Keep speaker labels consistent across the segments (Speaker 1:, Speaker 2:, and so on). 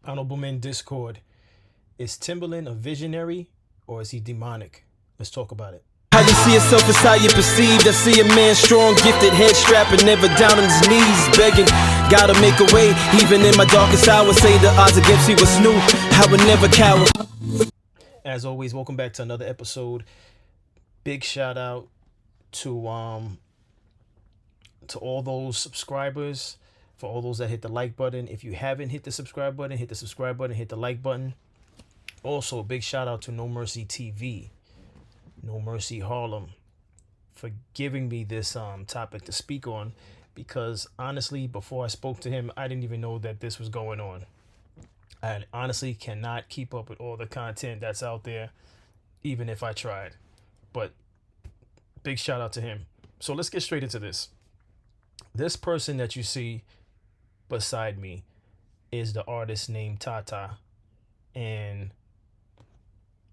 Speaker 1: Honorable Men Discord. Is Timberland a visionary or is he demonic? Let's talk about it.
Speaker 2: How you see yourself is how you perceived. I see a man strong, gifted, head strapping, never down on his knees, begging. Gotta make a way, even in my darkest hour. Say the odds against me was new. I would never cower.
Speaker 1: As always, welcome back to another episode. Big shout out to all those subscribers, for all those that hit the like button. If you haven't hit the subscribe button, hit the subscribe button, hit the like button. Also, a big shout out to No Mercy TV, No Mercy Harlem, for giving me this topic to speak on, because honestly, before I spoke to him, I didn't even know that this was going on. I honestly cannot keep up with all the content that's out there, even if I tried. But big shout out to him. So let's get straight into this. This person that you see beside me is the artist named Tata. And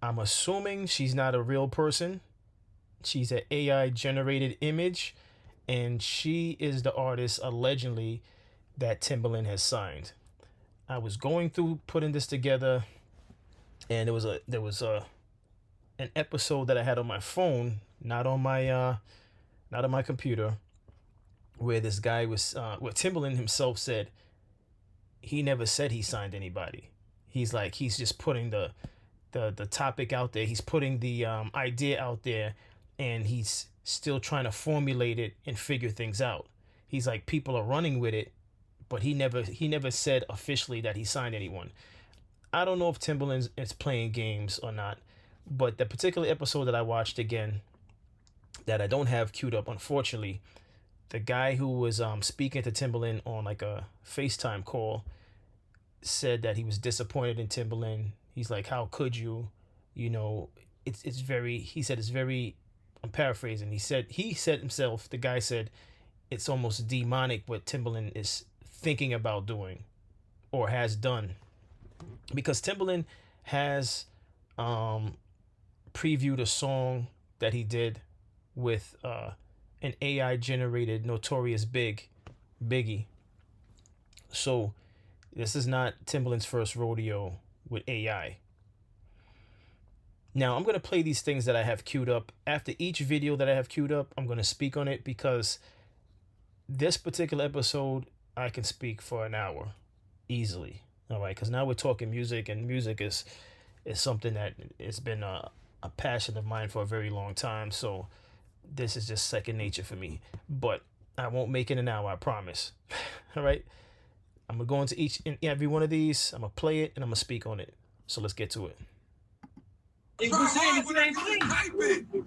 Speaker 1: I'm assuming she's not a real person. She's an AI generated image. And she is the artist allegedly that Timberland has signed. I was going through putting this together, and there was an episode that I had on my phone, not on my computer, where this guy was where Timberland himself said he never said he signed anybody. He's just putting the topic out there. He's putting the idea out there, and he's still trying to formulate it and figure things out. He's like, people are running with it, but he never said officially that he signed anyone. I don't know if Timberland is playing games or not, but the particular episode that I watched again, that I don't have queued up, unfortunately, the guy who was speaking to Timberland on like a FaceTime call said that he was disappointed in Timberland. He's like, how could you? You know, it's very, he said it's very, I'm paraphrasing. He said himself, the guy said, it's almost demonic what Timberland is thinking about doing or has done, because Timberland has previewed a song that he did with an AI generated Notorious Biggie. So this is not Timberland's first rodeo with AI. Now I'm going to play these things that I have queued up. After each video that I have queued up, I'm going to speak on it, because this particular episode I can speak for an hour easily. All right, because now we're talking music, and music is something that it's been a passion of mine for a very long time. So this is just second nature for me. But I won't make it an hour, I promise. All right, I'm gonna go into each and every one of these. I'm gonna play it and I'm gonna speak on it. So let's get to it.
Speaker 3: We're saying the same thing.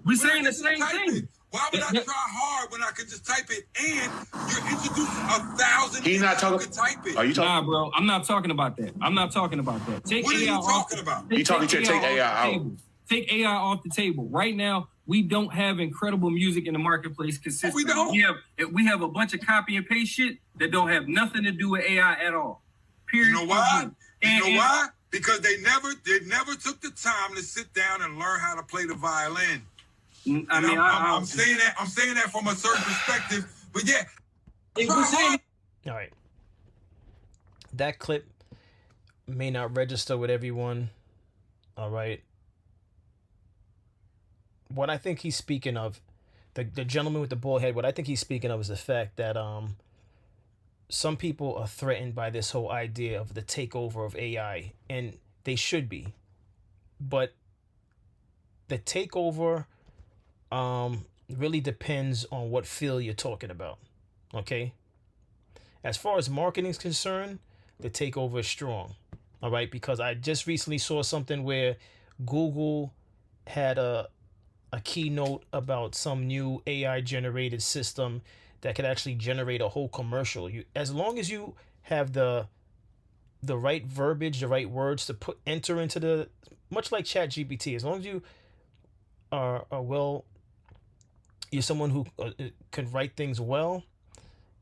Speaker 3: We're saying the same thing.
Speaker 4: Why would I try hard when I could just type it, and you're introducing 1,000
Speaker 5: He's not
Speaker 4: people
Speaker 5: talking.
Speaker 4: who can type it?
Speaker 5: Are you talking?
Speaker 3: Nah, bro, I'm not talking about that. I'm not talking about that. Take
Speaker 4: What are
Speaker 3: AI
Speaker 4: you
Speaker 3: off
Speaker 4: talking
Speaker 3: the-
Speaker 4: about?
Speaker 5: You talking to take AI out.
Speaker 3: table. Take AI off the table. Right now, we don't have incredible music in the marketplace consistently.
Speaker 4: We don't.
Speaker 3: We have a bunch of copy and paste shit that don't have nothing to do with AI at all. Period.
Speaker 4: You know why?
Speaker 3: And
Speaker 4: Why? Because they never took the time to sit down and learn how to play the violin. I'm saying that from a certain perspective, but yeah.
Speaker 1: All right. That clip may not register with everyone. All right. What I think he's speaking of, the gentleman with the bald head, what I think he's speaking of is the fact that some people are threatened by this whole idea of the takeover of AI, and they should be. But the takeover really depends on what field you're talking about. Okay? As far as marketing is concerned, the takeover is strong. All right? Because I just recently saw something where Google had a keynote about some new AI generated system that could actually generate a whole commercial. As long as you have the right verbiage, the right words to enter into the, much like ChatGPT, as long as you are well, you're someone who can write things well,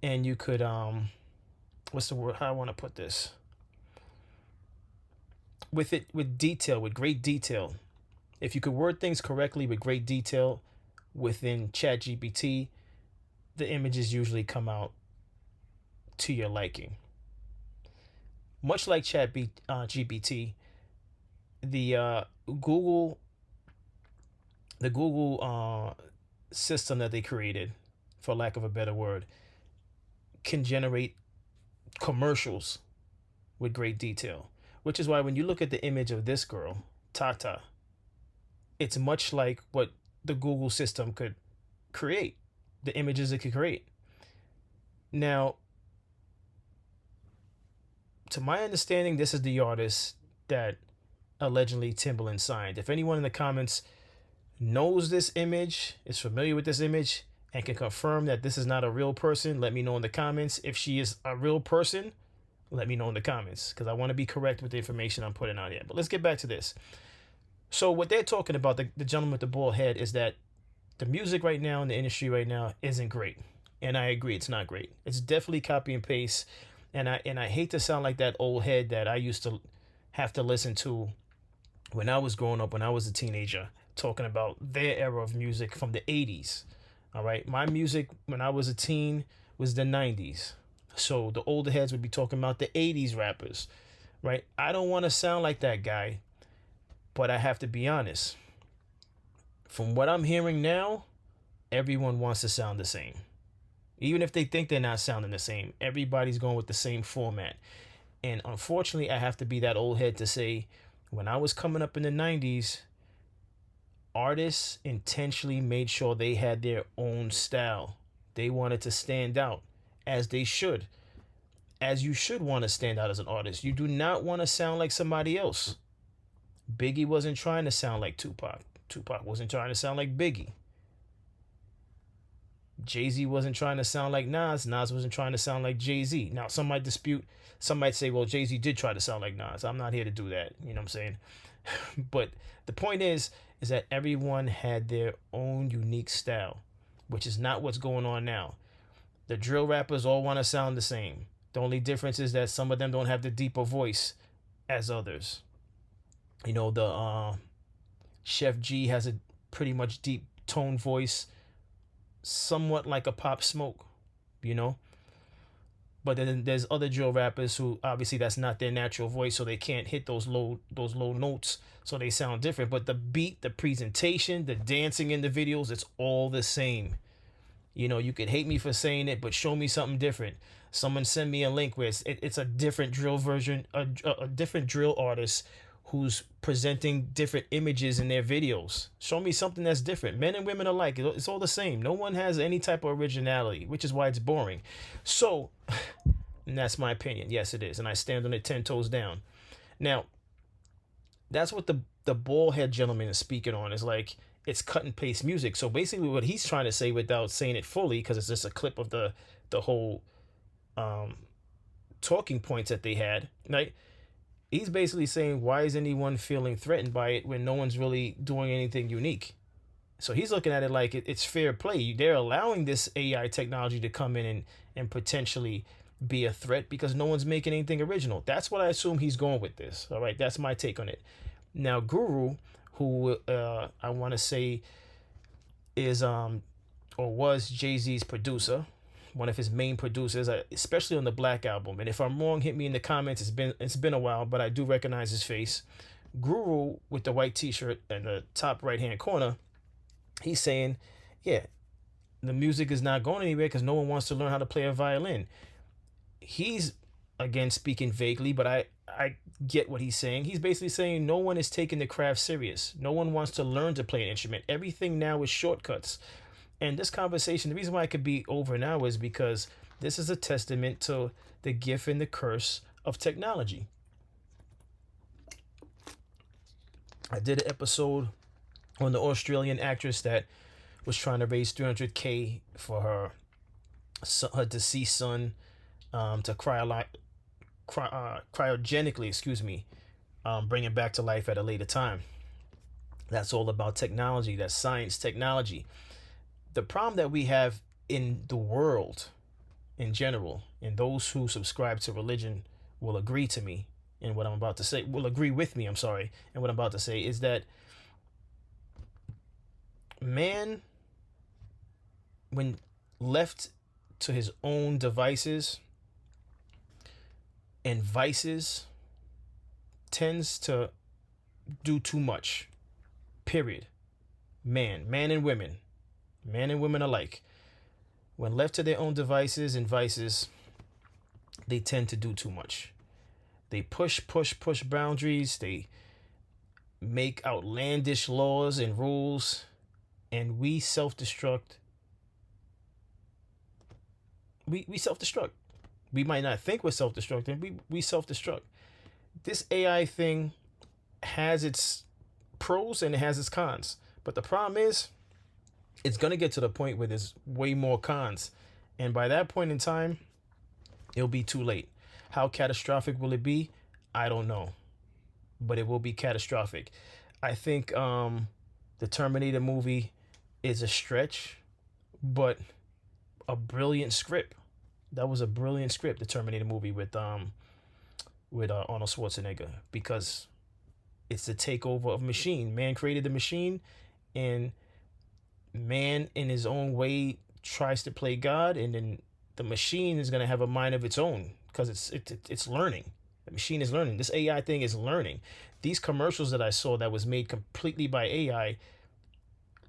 Speaker 1: and you could what's the word, how I want to put this, with great detail. If you could word things correctly with great detail within ChatGPT, the images usually come out to your liking. much like GPT, the Google the Google system that they created, for lack of a better word, can generate commercials with great detail. Which is why when you look at the image of this girl, Tata, it's much like what the Google system could create, the images it could create. Now, to my understanding, this is the artist that allegedly Timberland signed. If anyone in the comments knows this image, is familiar with this image, and can confirm that this is not a real person, let me know in the comments. If she is a real person, let me know in the comments, because I want to be correct with the information I'm putting out here. But let's get back to this. So what they're talking about, the gentleman with the bald head, is that the music right now in the industry right now isn't great. And I agree, it's not great. It's definitely copy and paste. And I hate to sound like that old head that I used to have to listen to when I was growing up, when I was a teenager, talking about their era of music from the 80s. All right. My music when I was a teen was the 90s. So the older heads would be talking about the 80s rappers. Right. I don't want to sound like that guy, but I have to be honest. From what I'm hearing now, everyone wants to sound the same. Even if they think they're not sounding the same, everybody's going with the same format. And unfortunately, I have to be that old head to say, when I was coming up in the 90s, artists intentionally made sure they had their own style. They wanted to stand out, as they should. As you should want to stand out as an artist. You do not want to sound like somebody else. Biggie wasn't trying to sound like Tupac. Tupac wasn't trying to sound like Biggie. Jay-Z wasn't trying to sound like Nas. Nas wasn't trying to sound like Jay-Z. Now, some might dispute. Some might say, well, Jay-Z did try to sound like Nas. I'm not here to do that. You know what I'm saying? But the point is that everyone had their own unique style, which is not what's going on now. The drill rappers all want to sound the same. The only difference is that some of them don't have the deeper voice as others. You know, the Chef G has a pretty much deep tone voice, somewhat like a Pop Smoke, you know. But then there's other drill rappers who obviously that's not their natural voice, so they can't hit those low notes, so they sound different. But the beat, the presentation, the dancing in the videos, it's all the same. You know, you could hate me for saying it, but show me something different. Someone send me a link where it's a different drill version, a different drill artist who's presenting different images in their videos. Show me something that's different. Men and women alike, it's all the same. No one has any type of originality, which is why it's boring. So, and that's my opinion. Yes, it is. And I stand on it 10 toes down. Now, that's what the bald head gentleman is speaking on, is like, it's cut and paste music. So basically what he's trying to say, without saying it fully, because it's just a clip of the whole talking points that they had, right? He's basically saying, why is anyone feeling threatened by it when no one's really doing anything unique? So he's looking at it like it's fair play. They're allowing this AI technology to come in and potentially be a threat because no one's making anything original. That's what I assume he's going with this. All right, that's my take on it. Now, Guru, who I want to say is or was Jay-Z's producer, one of his main producers, especially on the Black album. And if I'm wrong, hit me in the comments. It's been a while, but I do recognize his face. Guru with the white t-shirt in the top right-hand corner, he's saying, yeah, the music is not going anywhere because no one wants to learn how to play a violin. He's, again, speaking vaguely, but I get what he's saying. He's basically saying no one is taking the craft serious. No one wants to learn to play an instrument. Everything now is shortcuts. And this conversation, the reason why it could be over now is because this is a testament to the gift and the curse of technology. I did an episode on the Australian actress that was trying to raise $300K for her deceased son to cryogenically, bring him back to life at a later time. That's all about technology. That's science technology. The problem that we have in the world in general, and those who subscribe to religion will agree to me in what I'm about to say, will agree with me, and what I'm about to say is that man, when left to his own devices, and vices tends to do too much. Period. Man and women alike. When left to their own devices and vices, they tend to do too much. They push boundaries. They make outlandish laws and rules, and we self-destruct. We self-destruct. We might not think we're self-destructing. We self-destruct. This AI thing has its pros and it has its cons. But the problem is, it's going to get to the point where there's way more cons. And by that point in time, it'll be too late. How catastrophic will it be? I don't know. But it will be catastrophic. I think the Terminator movie is a stretch, but a brilliant script. That was a brilliant script, the Terminator movie with Arnold Schwarzenegger, because it's the takeover of machine. Man created the machine, and man in his own way tries to play God, and then the machine is going to have a mind of its own because it's learning. The machine is learning. This AI thing is learning. These commercials that I saw that was made completely by AI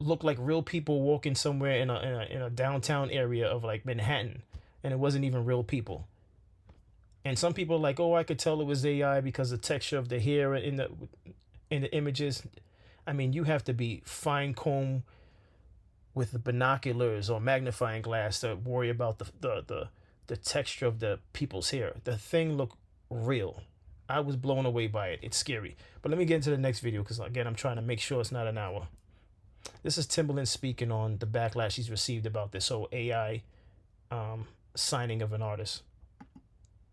Speaker 1: look like real people walking somewhere in a downtown area of like Manhattan, and it wasn't even real people. And some people are like, oh, I could tell it was AI because the texture of the hair in the images. I mean, you have to be fine comb with the binoculars or magnifying glass to worry about the texture of the people's hair. The thing looked real. I was blown away by it. It's scary. But let me get into the next video because, again, I'm trying to make sure it's not an hour. This is Timberland speaking on the backlash he's received about this whole AI signing of an artist.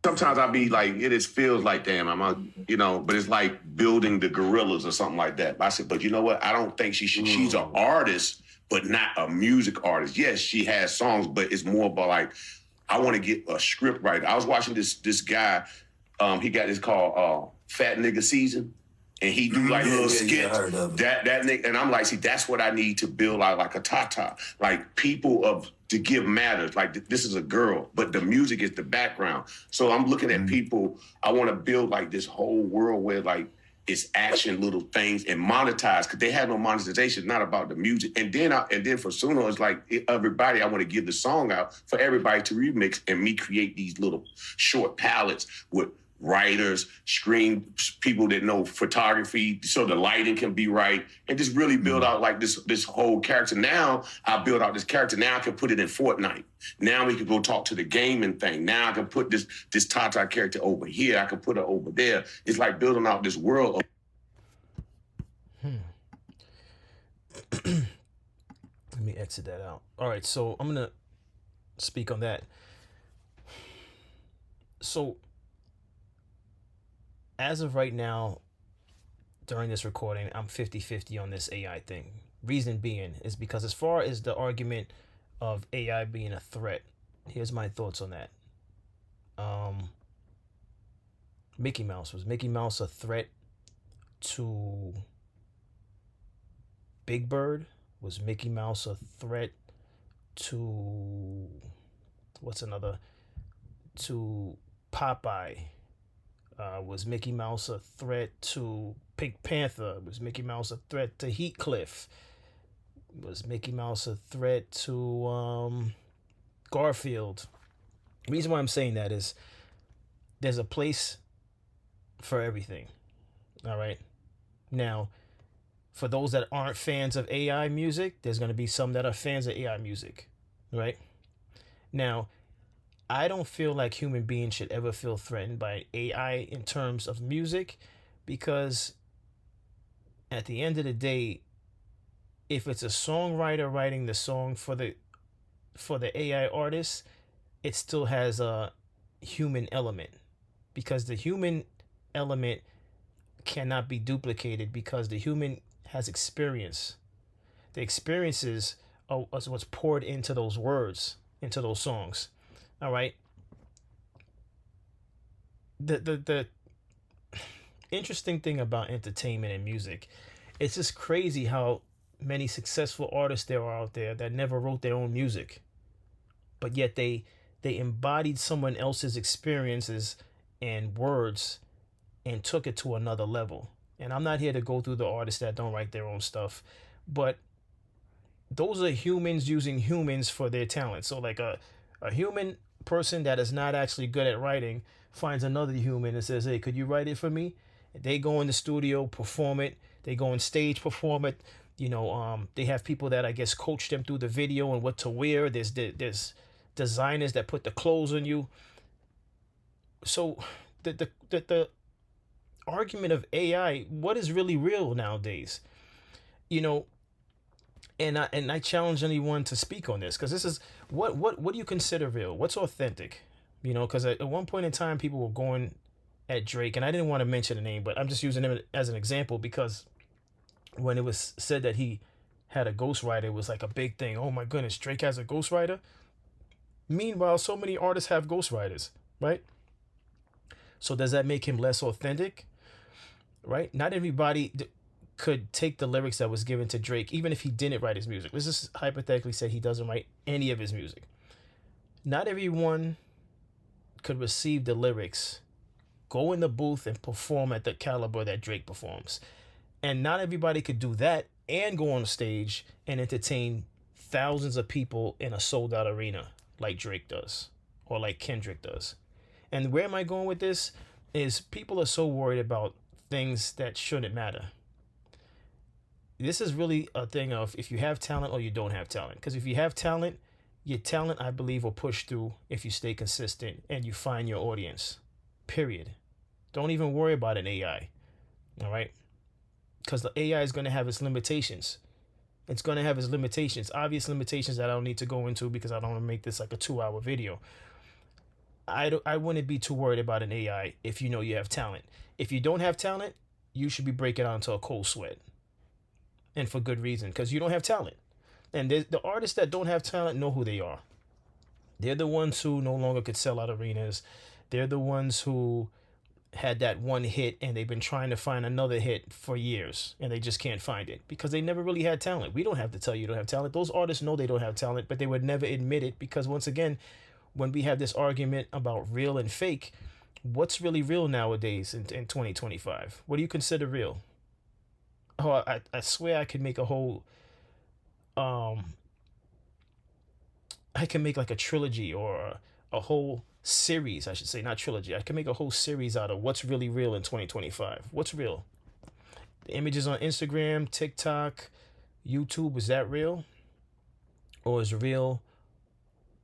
Speaker 5: Sometimes I be like, it just feels like, damn, but it's like building the gorillas or something like that. I said, but you know what? I don't think she should. She's an artist, but not a music artist. Yes, she has songs, but it's more about like, I want to get a script right. I was watching this guy. He got this called Fat Nigga Season. And he do like little skits. That nigga, and I'm like, see, that's what I need to build out like a Tata. Like people to give matters. Like this is a girl, but the music is the background. So I'm looking at people. I want to build like this whole world where like it's action little things and monetize because they have no monetization. It's not about the music. And then for Suno, it's like everybody. I want to give the song out for everybody to remix and me create these little short palettes with writers, screen people that know photography, so the lighting can be right, and just really build out like this whole character. Now I build out this character. Now I can put it in Fortnite. Now we can go talk to the gaming thing. Now I can put this Tata character over here. I can put her over there. It's like building out this world.
Speaker 1: Let me exit that out. All right, so I'm gonna speak on that. So as of right now, during this recording, I'm 50-50 on this AI thing. Reason being is because as far as the argument of AI being a threat, here's my thoughts on that. Mickey Mouse. Was Mickey Mouse a threat to Big Bird? Was Mickey Mouse a threat to to Popeye? Was Mickey Mouse a threat to Pink Panther? Was Mickey Mouse a threat to Heathcliff? Was Mickey Mouse a threat to Garfield? The reason why I'm saying that is there's a place for everything. All right. Now, for those that aren't fans of AI music, there's going to be some that are fans of AI music. Right? Now, I don't feel like human beings should ever feel threatened by AI in terms of music, because at the end of the day, if it's a songwriter writing the song for the AI artist, it still has a human element, because the human element cannot be duplicated because the human has experience. The experiences are what's poured into those words, into those songs. All right. The interesting thing about entertainment and music, it's just crazy how many successful artists there are out there that never wrote their own music, but yet they embodied someone else's experiences and words and took it to another level. And I'm not here to go through the artists that don't write their own stuff, but those are humans using humans for their talent. So like a human person that is not actually good at writing finds another human and says, hey, could you write it for me? They go in the studio, perform it. They go on stage, perform it. They have people that I guess coach them through the video and what to wear. There's designers that put the clothes on you. So the argument of AI, what is really real nowadays? And I challenge anyone to speak on this, because this is what do you consider real? What's authentic? Because at one point in time, people were going at Drake, and I didn't want to mention the name, but I'm just using him as an example because when it was said that he had a ghostwriter, it was like a big thing. Oh my goodness, Drake has a ghostwriter. Meanwhile, so many artists have ghostwriters, right? So does that make him less authentic? Right? Not everybody could take the lyrics that was given to Drake, even if he didn't write his music. Let's just hypothetically say he doesn't write any of his music. Not everyone could receive the lyrics, go in the booth and perform at the caliber that Drake performs. And not everybody could do that and go on stage and entertain thousands of people in a sold out arena like Drake does or like Kendrick does. And where am I going with this is people are so worried about things that shouldn't matter. This is really a thing of if you have talent or you don't have talent. Because if you have talent, your talent, I believe, will push through if you stay consistent and you find your audience. Period. Don't even worry about an AI. All right? Because the AI is going to have its limitations. It's going to have its limitations, obvious limitations that I don't need to go into because I don't want to make this like a 2-hour video. I wouldn't be too worried about an AI if you know you have talent. If you don't have talent, you should be breaking out into a cold sweat. And for good reason, because you don't have talent. And the artists that don't have talent know who they are. They're the ones who no longer could sell out arenas. They're the ones who had that one hit and they've been trying to find another hit for years and they just can't find it because they never really had talent. We don't have to tell you don't have talent. Those artists know they don't have talent, but they would never admit it because once again, when we have this argument about real and fake, what's really real nowadays in 2025? What do you consider real? Oh, I swear I could make a whole, I can make like a trilogy or a whole series, I should say, not trilogy. I can make a whole series out of what's really real in 2025. What's real? The images on Instagram, TikTok, YouTube, is that real? Or is real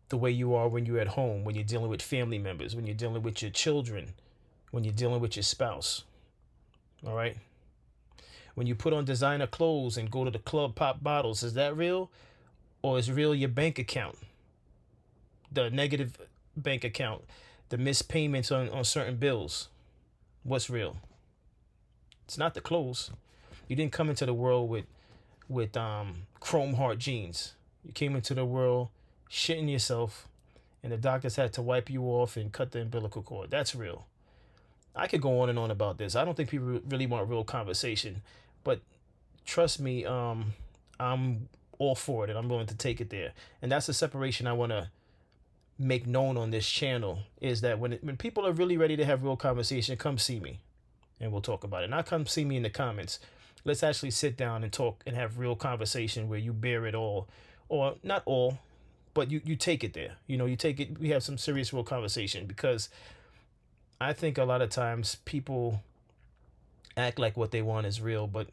Speaker 1: the way you are when you're at home, when you're dealing with family members, when you're dealing with your children, when you're dealing with your spouse? All right? When you put on designer clothes and go to the club, pop bottles, is that real? Or is real your bank account? The negative bank account, the missed payments on certain bills. What's real? It's not the clothes. You didn't come into the world with chrome heart jeans. You came into the world shitting yourself and the doctors had to wipe you off and cut the umbilical cord. That's real. I could go on and on about this. I don't think people really want real conversation, but trust me, I'm all for it and I'm willing to take it there. And that's the separation I want to make known on this channel, is that when people are really ready to have real conversation, come see me and we'll talk about it. Not come see me in the comments. Let's actually sit down and talk and have real conversation where you bear it all, or not all, but you take it there. You take it. We have some serious real conversation, because I think a lot of times people act like what they want is real, but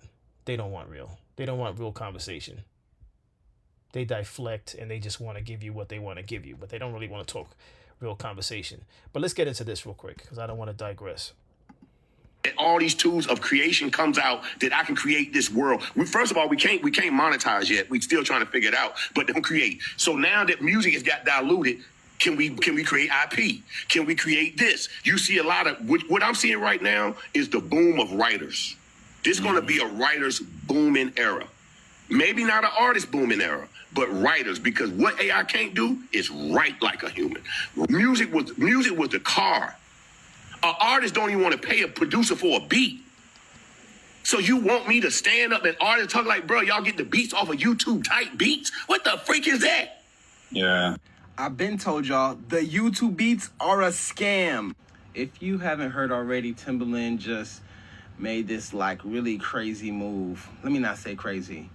Speaker 1: they don't want real. They don't want real conversation. They deflect and they just want to give you what they want to give you, but they don't really want to talk real conversation. But let's get into this real quick because I don't want to digress.
Speaker 5: All these tools of creation comes out that I can create this world. First of all, we can't monetize yet. We're still trying to figure it out, but don't create. So now that music has got diluted, can we create IP? Can we create this? You see a lot of what I'm seeing right now is the boom of writers. This is going to be a writer's booming era. Maybe not an artist booming era, but writers, because what AI can't do is write like a human. Music was the car. An artist don't even want to pay a producer for a beat. So you want me to stand up and artists talk like, bro, y'all get the beats off of YouTube type beats? What the freak is that?
Speaker 6: Yeah. I've been told y'all the YouTube beats are a scam. If you haven't heard already, Timberland just made this like really crazy move. Let me not say crazy,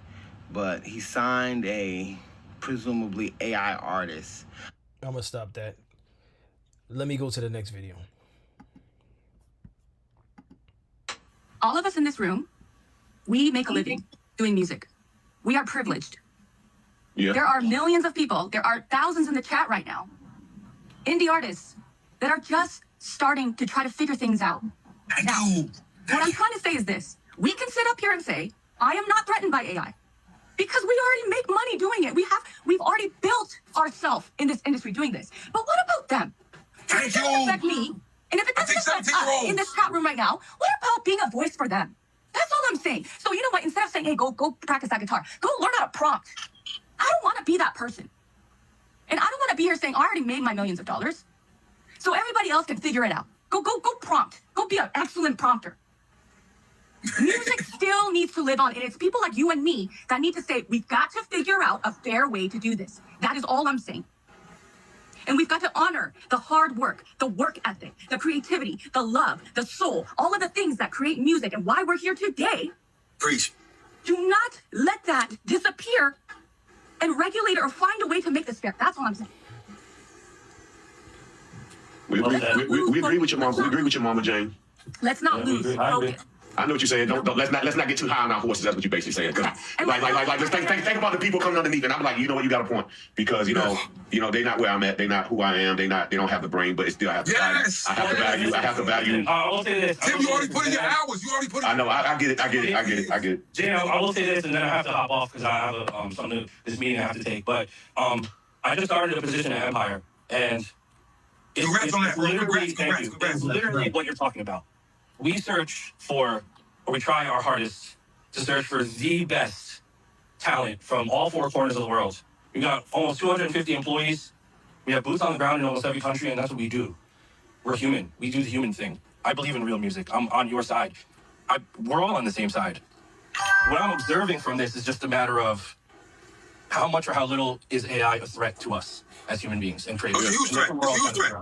Speaker 6: but he signed a presumably AI artist.
Speaker 1: I'm gonna stop that. Let me go to the next video.
Speaker 7: All of us in this room, we make a living doing music. We are privileged.
Speaker 5: Yeah.
Speaker 7: There are millions of people, there are thousands in the chat right now, indie artists that are just starting to try to figure things out. Now, what I'm trying to say is this. We can sit up here and say, I am not threatened by AI because we already make money doing it. We've already built ourselves in this industry doing this. But what about them? If it doesn't affect me, and if it doesn't affect us in this chat room right now, what about being a voice for them? That's all I'm saying. So you know what? Instead of saying, hey, go practice that guitar, go learn how to prompt. I don't want to be that person. And I don't want to be here saying, I already made my millions of dollars. So everybody else can figure it out. Go prompt. Go be an excellent prompter. Music still needs to live on. And it's people like you and me that need to say, we've got to figure out a fair way to do this. That is all I'm saying. And we've got to honor the hard work, the work ethic, the creativity, the love, the soul, all of the things that create music and why we're here today.
Speaker 4: Preach.
Speaker 7: Do not let that disappear and regulate it or find a way to make this fair. That's all I'm saying.
Speaker 5: We agree with your mom. We agree with your mama, Jane.
Speaker 7: Let's not lose focus.
Speaker 5: I know what you're saying. Don't let's not get too high on our horses. That's what you're basically saying. Like just think about the people coming underneath, and I'm like, you know what, you got a point, because you know they not where I'm at, they not who I am, they don't have the brain, but it still have the value. I have the value.
Speaker 8: I will say this.
Speaker 4: Tim, you already put in your hours. You already put in.
Speaker 5: I know. I get it.
Speaker 8: Jay, I will say this, and then I have to hop off because I have this meeting I have to take. But I just started a position at Empire, and it's literally what you're talking about. We search for, or we try our hardest to search for the best talent from all four corners of the world. We got almost 250 employees. We have boots on the ground in almost every country, and that's what we do. We're human. We do the human thing. I believe in real music. I'm on your side. We're all on the same side. What I'm observing from this is just a matter of how much or how little is AI a threat to us as human beings and creators.
Speaker 4: It's a huge threat.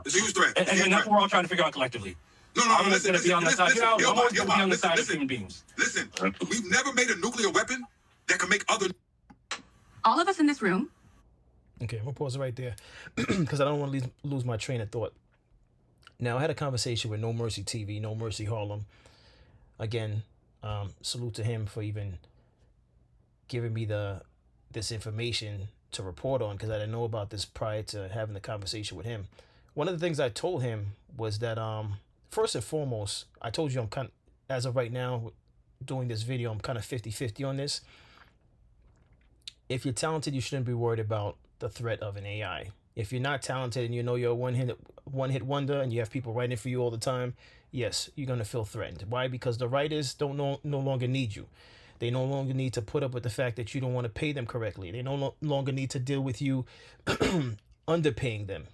Speaker 4: It's a huge threat.
Speaker 8: And that's what we're all trying to figure out collectively. I'm always going to be on the side. I'm always going to be on the side of human beings.
Speaker 4: Listen, we've never made a nuclear weapon that can make other.
Speaker 7: All of us in this room.
Speaker 1: Okay, I'm gonna pause it right there because I don't want to lose my train of thought. Now, I had a conversation with No Mercy TV, No Mercy Harlem. Again, salute to him for even giving me this information to report on, because I didn't know about this prior to having the conversation with him. One of the things I told him was that first and foremost, I told you I'm kind of, as of right now, doing this video, I'm kind of 50-50 on this. If you're talented, you shouldn't be worried about the threat of an AI. If you're not talented and you know you're a one-hit wonder and you have people writing for you all the time, yes, you're going to feel threatened. Why? Because the writers don't no longer need you. They no longer need to put up with the fact that you don't want to pay them correctly. They no longer need to deal with you underpaying them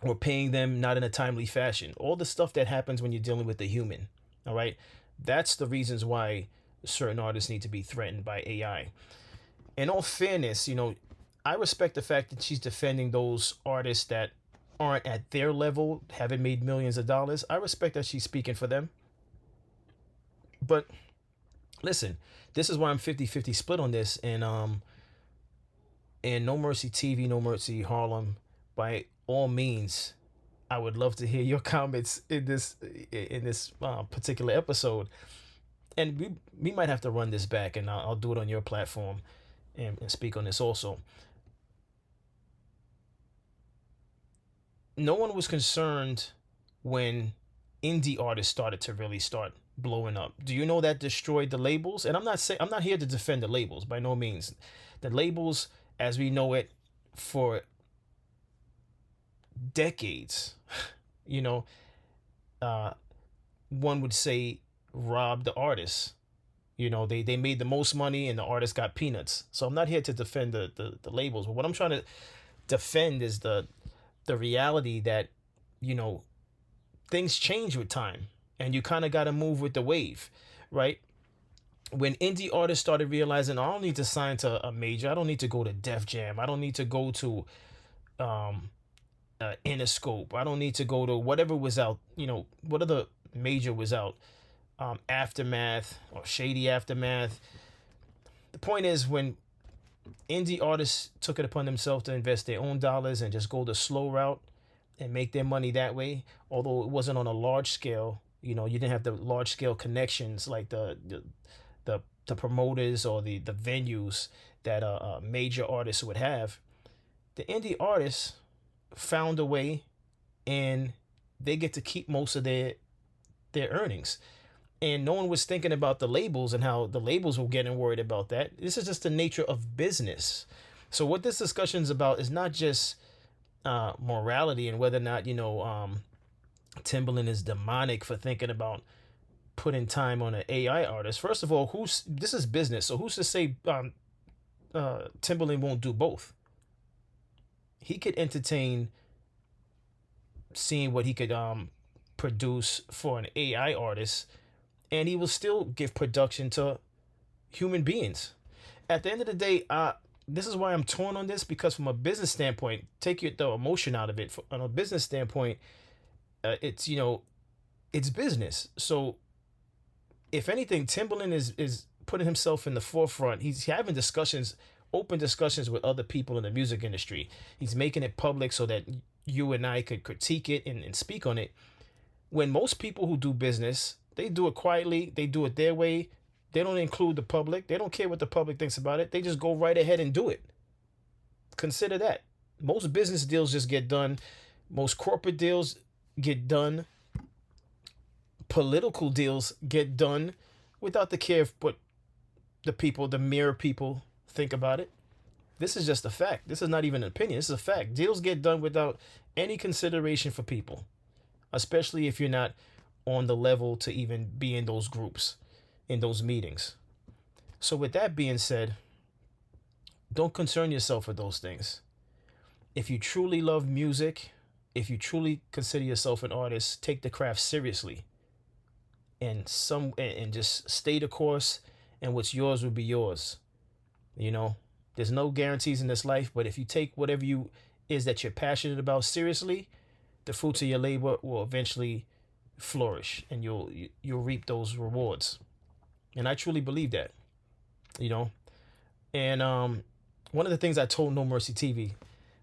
Speaker 1: or paying them not in a timely fashion. All the stuff that happens when you're dealing with the human, all right? That's the reasons why certain artists need to be threatened by AI. In all fairness, I respect the fact that she's defending those artists that aren't at their level, haven't made millions of dollars. I respect that she's speaking for them. But listen, this is why I'm 50-50 split on this. And No Mercy TV, No Mercy Harlem, by all means, I would love to hear your comments in this particular episode. And we might have to run this back, and I'll do it on your platform and speak on this also. No one was concerned when indie artists started to really start blowing up. Do you know that destroyed the labels? And I'm not here to defend the labels by no means. The labels, as we know it, for decades, one would say robbed the artists. They made the most money and the artists got peanuts. So I'm not here to defend the labels, but what I'm trying to defend is the reality that, things change with time and you kind of got to move with the wave, right? When indie artists started realizing, I don't need to sign to a major, I don't need to go to Def Jam, I don't need to go to Interscope. I don't need to go to whatever was out. What other major was out? Aftermath or Shady Aftermath. The point is, when indie artists took it upon themselves to invest their own dollars and just go the slow route and make their money that way, although it wasn't on a large scale, you didn't have the large scale connections like the promoters or the venues that major artists would have. The indie artists found a way, and they get to keep most of their earnings. And no one was thinking about the labels and how the labels were getting worried about that. This is just the nature of business. So what this discussion is about is not just morality and whether or not Timberland is demonic for thinking about putting time on an AI artist. First of all, this is business, so who's to say Timberland won't do both? He could entertain seeing what he could produce for an AI artist, and he will still give production to human beings. At the end of the day, this is why I'm torn on this, because from a business standpoint, take the emotion out of it. On a business standpoint, it's business. So if anything, Timberland is putting himself in the forefront. He's having open discussions with other people in the music industry. He's making it public so that you and I could critique it and speak on it. When most people who do business, they do it quietly, they do it their way, they don't include the public, they don't care what the public thinks about it, they just go right ahead and do it. Consider that. Most business deals just get done, most corporate deals get done, political deals get done without the care of what the mere people think about it. This is just a fact. This is not even an opinion. This is a fact. Deals get done without any consideration for people, especially if you're not on the level to even be in those groups, in those meetings. So with that being said, don't concern yourself with those things. If you truly love music, if you truly consider yourself an artist, take the craft seriously and just stay the course, and what's yours will be yours. There's no guarantees in this life, but if you take whatever is that you're passionate about seriously, the fruits of your labor will eventually flourish, and you'll reap those rewards. And I truly believe that. And one of the things I told No Mercy TV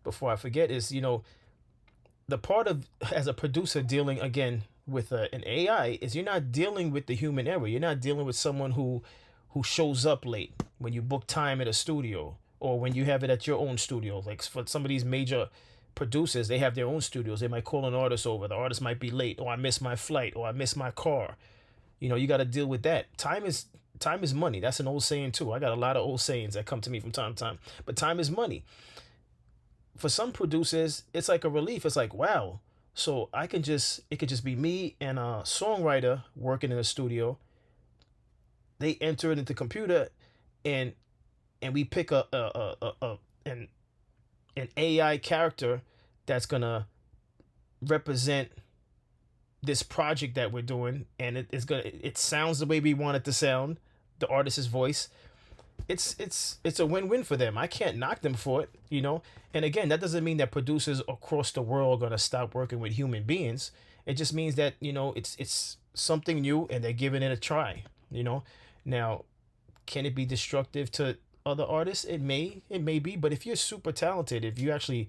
Speaker 1: before I forget is, the part of, as a producer, dealing again with an AI is you're not dealing with the human error. You're not dealing with someone who shows up late when you book time at a studio, or when you have it at your own studio. Like for some of these major producers, they have their own studios. They might call an artist over. The artist might be late, or I missed my flight, or I missed my car. You got to deal with that. Time is money. That's an old saying too. I got a lot of old sayings that come to me from time to time. But time is money. For some producers, it's like a relief. It's like, wow. So it could just be me and a songwriter working in a studio. They enter it into the computer, and we pick an AI character that's gonna represent this project that we're doing, and it sounds the way we want it to sound, the artist's voice. It's a win-win for them. I can't knock them for it, And again, that doesn't mean that producers across the world are gonna stop working with human beings. It just means that it's something new, and they're giving it a try. Now, can it be destructive to other artists? It may be, but if you're super talented, if you actually,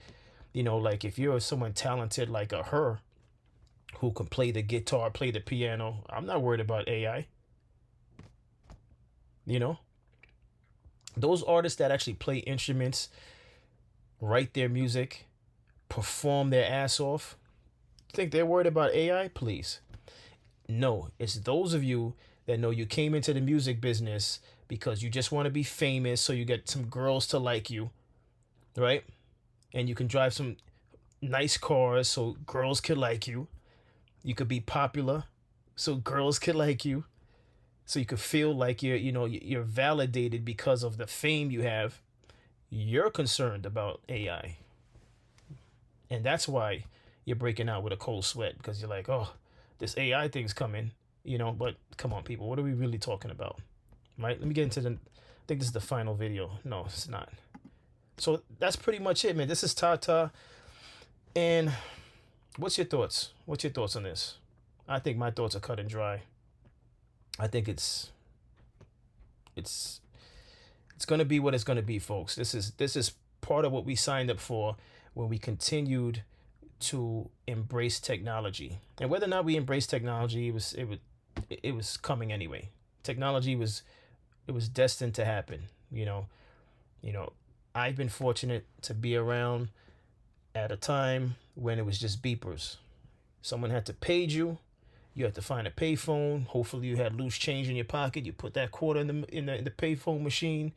Speaker 1: like if you're someone talented like a Her, who can play the guitar, play the piano, I'm not worried about AI. Those artists that actually play instruments, write their music, perform their ass off, think they're worried about AI? Please. No, it's those of you that know you came into the music business because you just want to be famous, so you get some girls to like you, right? And you can drive some nice cars so girls can like you. You could be popular so girls can like you. So you could feel like you're validated because of the fame you have. You're concerned about AI. And that's why you're breaking out with a cold sweat, because you're like, oh, this AI thing's coming, but come on, people, what are we really talking about? Right? Let me get into I think this is the final video. No, it's not. So that's pretty much it, man. This is Tata. And what's your thoughts? What's your thoughts on this? I think my thoughts are cut and dry. I think it's gonna be what it's gonna be, folks. This is part of what we signed up for when we continued to embrace technology. And whether or not we embrace technology, it was coming anyway. Technology was destined to happen. You know, I've been fortunate to be around at a time when it was just beepers. Someone had to page you. You had to find a payphone. Hopefully, you had loose change in your pocket. You put that quarter in the payphone machine,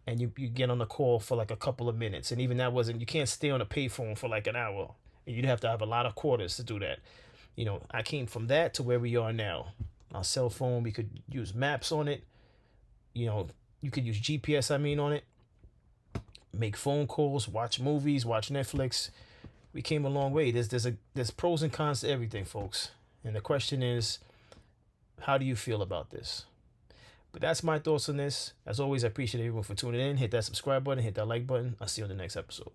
Speaker 1: and you get on the call for like a couple of minutes. And even that wasn't. You can't stay on a payphone for like an hour. You'd have to have a lot of quarters to do that. You know, I came from that to where we are now. Our cell phone, we could use maps on it. You know, you could use GPS, on it. Make phone calls, watch movies, watch Netflix. We came a long way. There's pros and cons to everything, folks. And the question is, how do you feel about this? But that's my thoughts on this. As always, I appreciate everyone for tuning in. Hit that subscribe button, hit that like button. I'll see you on the next episode.